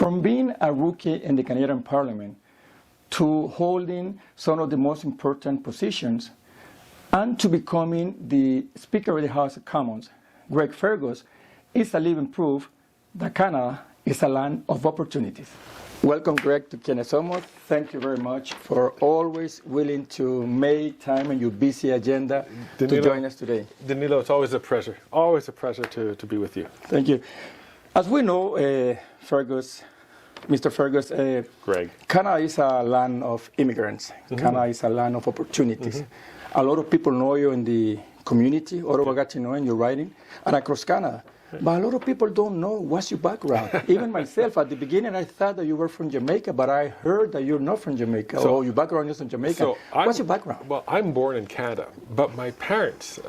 From being a rookie in the Canadian Parliament to holding some of the most important positions and to becoming the Speaker of the House of Commons, Greg Fergus is a living proof that Canada is a land of opportunities. Welcome, Greg, to Quienes, Somos. Thank you very much for always willing to make time in your busy agenda to join us today. Danilo, it's always a pleasure to be with you. Thank you. As we know, Fergus, Mr. Fergus, Greg, Canada is a land of immigrants. Canada is a land of opportunities. A lot of people know you in the community, Ottawa, Gatineau, and your writing, and across Canada. But a lot of people don't know what's your background. Even myself, at the beginning, I thought that you were from Jamaica, but I heard that you're not from Jamaica, or your background is from Jamaica. So what's your background? Well, I'm born in Canada, but my parents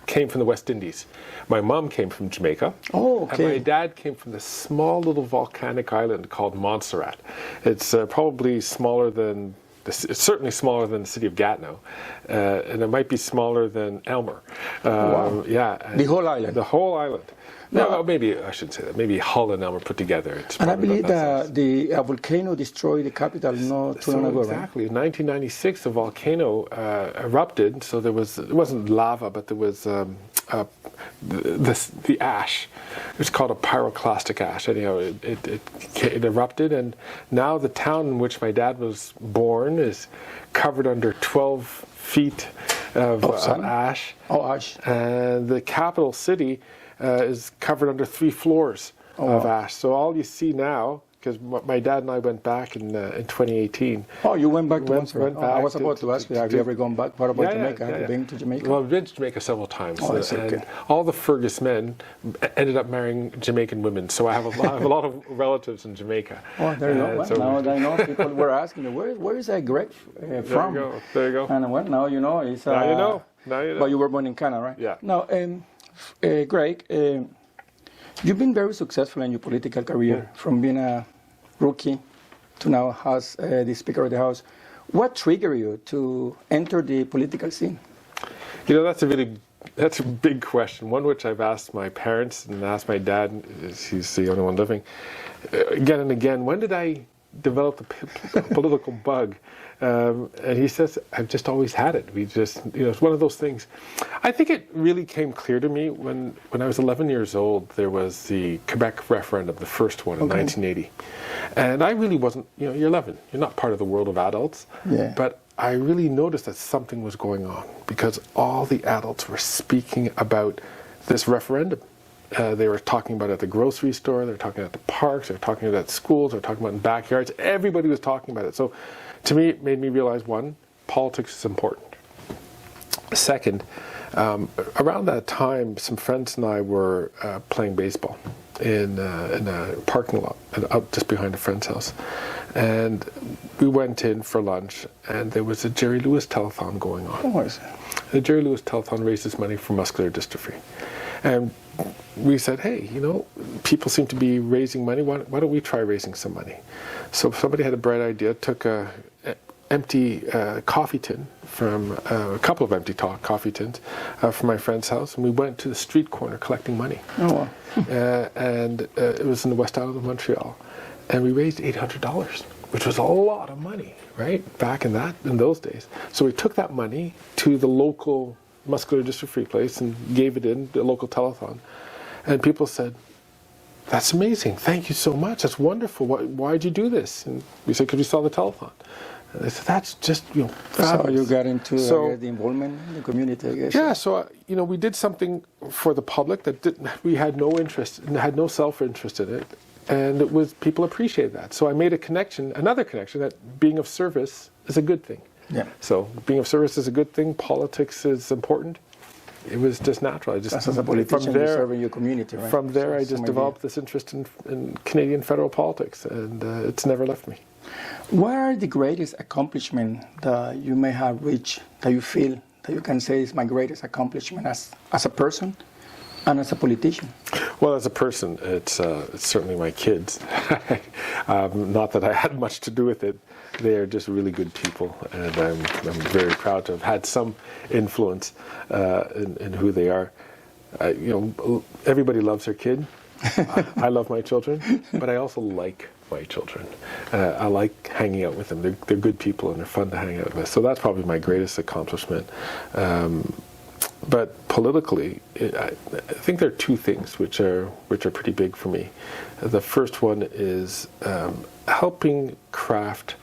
came from the West Indies. My mom came from Jamaica, and my dad came from this small little volcanic island called Montserrat. It's probably smaller than it's certainly smaller than the city of Gatineau, and it might be smaller than Elmer. Wow. Yeah. The whole island? The whole island. No, maybe I shouldn't say that. Maybe Hull and Elmer put together. And I believe that the volcano destroyed the capital not too long ago, exactly. In 1996, the volcano erupted. So it wasn't lava, but there was the ash. It's called a pyroclastic ash. Anyhow, it erupted, and now the town in which my dad was born is covered under 12 feet of ash. Oh, ash. And the capital city is covered under 3 floors of ash. So all you see now, because my dad and I went back in 2018. Oh, you went back to Went back I was about to ask you, have you ever gone back? What about Jamaica? Have you been to Jamaica? Well, I've been to Jamaica several times. Oh, that's and okay. all the Fergus men ended up marrying Jamaican women. So I have a lot of relatives in Jamaica. Oh, there you go. Well, so now I know people were asking me, where is that Greg from? There you go. And well, now you know. It's, now you know. But you were born in Canada, right? Yeah. Now, Greg, you've been very successful in your political career, from being a rookie to now as the Speaker of the House. What triggered you to enter the political scene? You know, that's a big question, one which I've asked my parents and asked my dad, he's the only one living, again and again, when did I develop the political bug? And he says, I've just always had it. It's one of those things. I think it really came clear to me when I was 11 years old. There was the Quebec referendum, the first one in 1980. And I really wasn't, you're 11. You're not part of the world of adults. Yeah. But I really noticed that something was going on because all the adults were speaking about this referendum. They were talking about it at the grocery store, they were talking at the parks, they were talking about it at schools, they were talking about it in backyards. Everybody was talking about it. So to me, it made me realize, one, politics is important. Second, around that time, some friends and I were playing baseball in a parking lot out just behind a friend's house. And we went in for lunch, and there was a Jerry Lewis telethon going on. What is it? The Jerry Lewis telethon raises money for muscular dystrophy. And we said, hey, people seem to be raising money. Why don't we try raising some money? So somebody had a bright idea, took a empty coffee tin from a couple of empty coffee tins from my friend's house, and we went to the street corner collecting money. Oh, wow. And it was in the West Island of Montreal, and we raised $800, which was a lot of money, right? Back in those days. So we took that money to the local muscular dystrophy place and gave it in the local telethon, and people said, that's amazing, thank you so much, that's wonderful, why'd you do this? And we said, because we saw the telethon. And they said, that's just fabulous. So you got into the involvement in the community, I guess. Yeah, so we did something for the public that we had no interest and had no self-interest in it, and it was, people appreciated that. So I made another connection, that being of service is a good thing. Yeah. So being of service is a good thing. Politics is important. It was just natural. As a politician, you're serving your community, right? From there, I just developed this interest in Canadian federal politics, and it's never left me. What are the greatest accomplishments that you may have reached, that you feel that you can say is my greatest accomplishment as a person and as a politician? Well, as a person, it's certainly my kids. Not that I had much to do with it. They are just really good people, and I'm very proud to have had some influence in who they are. Everybody loves their kid, I love my children, but I also like my children. I like hanging out with them. They're good people and they're fun to hang out with. So that's probably my greatest accomplishment. But politically, I think there are two things which are pretty big for me. The first one is helping craft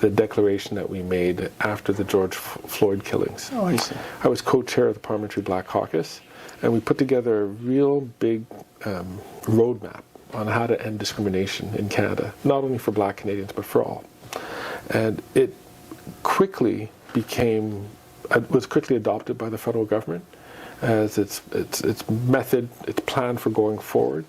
the declaration that we made after the George Floyd killings. Oh, I see. I was co-chair of the Parliamentary Black Caucus, and we put together a real big roadmap on how to end discrimination in Canada, not only for Black Canadians, but for all. And it quickly was quickly adopted by the federal government as its method, its plan for going forward.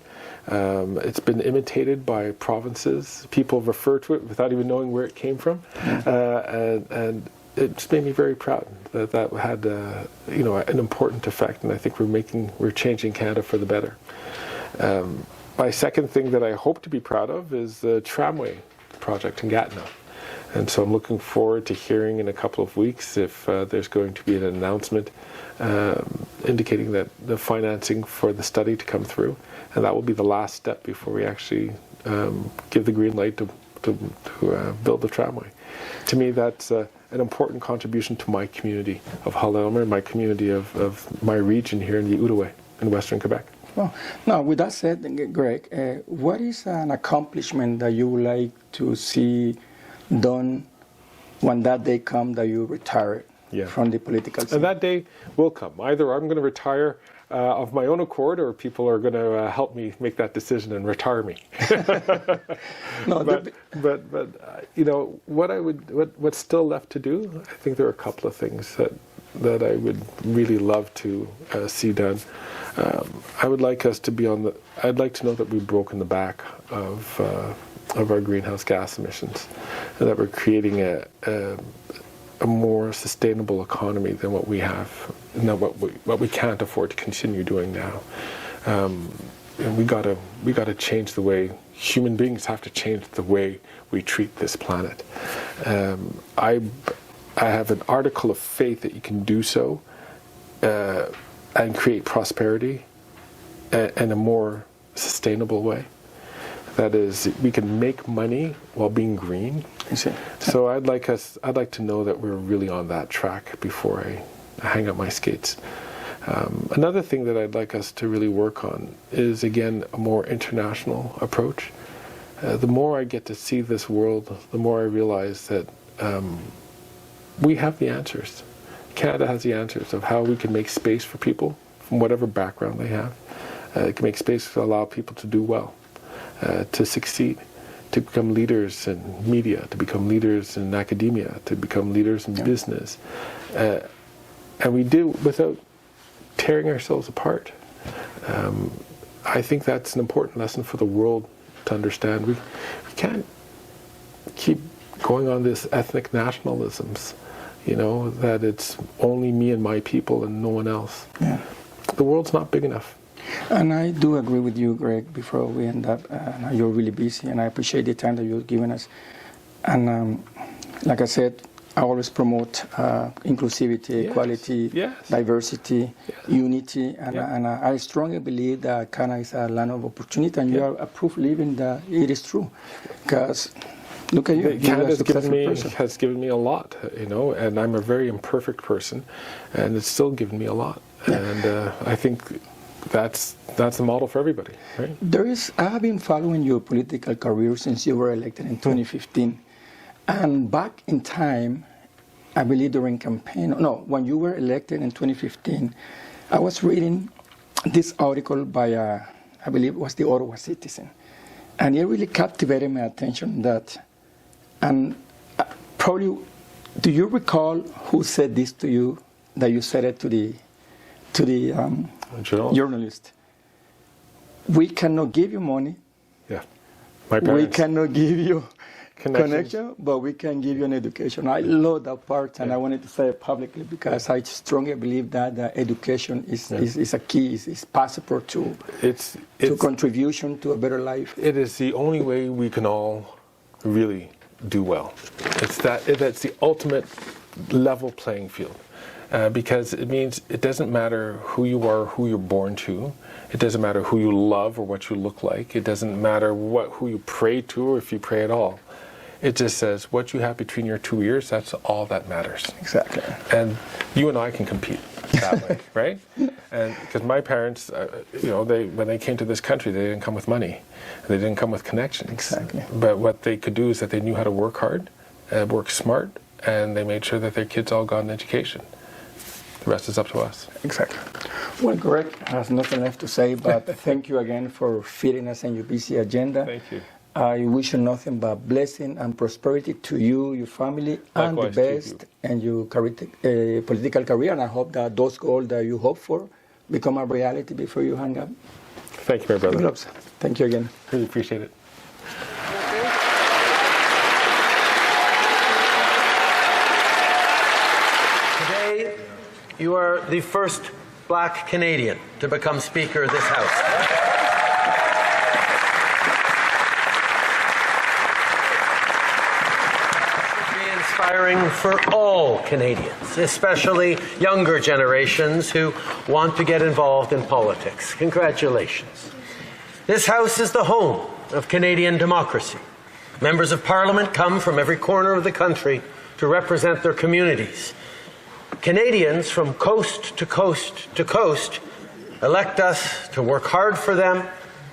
It's been imitated by provinces. People refer to it without even knowing where it came from, and it just made me very proud that had an important effect. And I think we're changing Canada for the better. My second thing that I hope to be proud of is the tramway project in Gatineau. And so I'm looking forward to hearing in a couple of weeks if there's going to be an announcement indicating that the financing for the study to come through. And that will be the last step before we actually give the green light to build the tramway. To me, that's an important contribution to my community of Hull Elmer, my community of my region here in the Outaouais in Western Quebec. Well, now, with that said, Greg, what is an accomplishment that you would like to see done when that day comes that you retire from the political scene? And that day will come. Either I'm going to retire of my own accord, or people are going to help me make that decision and retire me. No, but what's still left to do? I think there are a couple of things that I would really love to see done. I would like us to I'd like to know that we've broken the back of our greenhouse gas emissions, and that we're creating a more sustainable economy than what we have, what we can't afford to continue doing now. And we gotta change the way human beings have to change the way we treat this planet. I have an article of faith that you can do so and create prosperity in a more sustainable way. That is, we can make money while being green. So I'd like to know that we're really on that track before I hang up my skates. Another thing that I'd like us to really work on is, again, a more international approach. The more I get to see this world, the more I realize that we have the answers. Canada has the answers of how we can make space for people from whatever background they have. It can make space to allow people to do well, to succeed, to become leaders in media, to become leaders in academia, to become leaders in business. And we do without tearing ourselves apart. I think that's an important lesson for the world to understand. We can't keep going on this ethnic nationalisms, that it's only me and my people and no one else. Yeah. The world's not big enough. And I do agree with you, Greg, before we end up. You're really busy, and I appreciate the time that you've given us. And like I said, I always promote inclusivity, equality, diversity, unity, and I strongly believe that Canada is a land of opportunity, and you are a proof living that it is true. Because look at you. Canada has given me a lot, and I'm a very imperfect person, and it's still given me a lot. Yeah. And I think that's the model for everybody, right? I have been following your political career since you were elected in 2015. And back in time, I believe during when you were elected in 2015, I was reading this article by, I believe it was the Ottawa Citizen. And it really captivated my attention and probably, do you recall who said this to you, that you said it to the journalist? We cannot give you money. Yeah, my parents. We cannot give you connection, but we can give you an education. I love that part, and I wanted to say it publicly because I strongly believe that education is a key, is passport to contribution to a better life. It is the only way we can all really do well. That's the ultimate level playing field. because it means it doesn't matter who you are, who you're born to. It doesn't matter who you love or what you look like. It doesn't matter who you pray to or if you pray at all. It just says what you have between your two ears, that's all that matters. Exactly. And you and I can compete that way, right? And because my parents, when they came to this country, they didn't come with money. They didn't come with connections. Exactly. But what they could do is that they knew how to work hard, work smart, and they made sure that their kids all got an education. The rest is up to us. Exactly. Well, Greg has nothing left to say, but thank you again for fitting us in your busy agenda. Thank you. I wish you nothing but blessing and prosperity to you, your family, and the Likewise to you. best in your political career. And I hope that those goals that you hope for become a reality before you hang up. Thank you, my brother. Gloves. Thank you again. Really appreciate it. Today, you are the first Black Canadian to become Speaker of this House. Inspiring for all Canadians, especially younger generations who want to get involved in politics. Congratulations. This House is the home of Canadian democracy. Members of Parliament come from every corner of the country to represent their communities. Canadians from coast to coast to coast elect us to work hard for them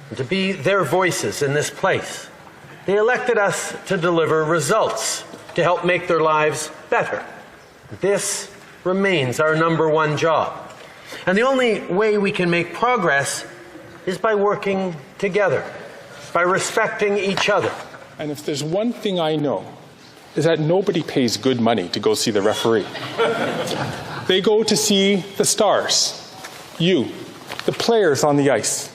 and to be their voices in this place. They elected us to deliver results to help make their lives better. This remains our #1 job. And the only way we can make progress is by working together, by respecting each other. And if there's one thing I know, is that nobody pays good money to go see the referee. They go to see the stars, you, the players on the ice.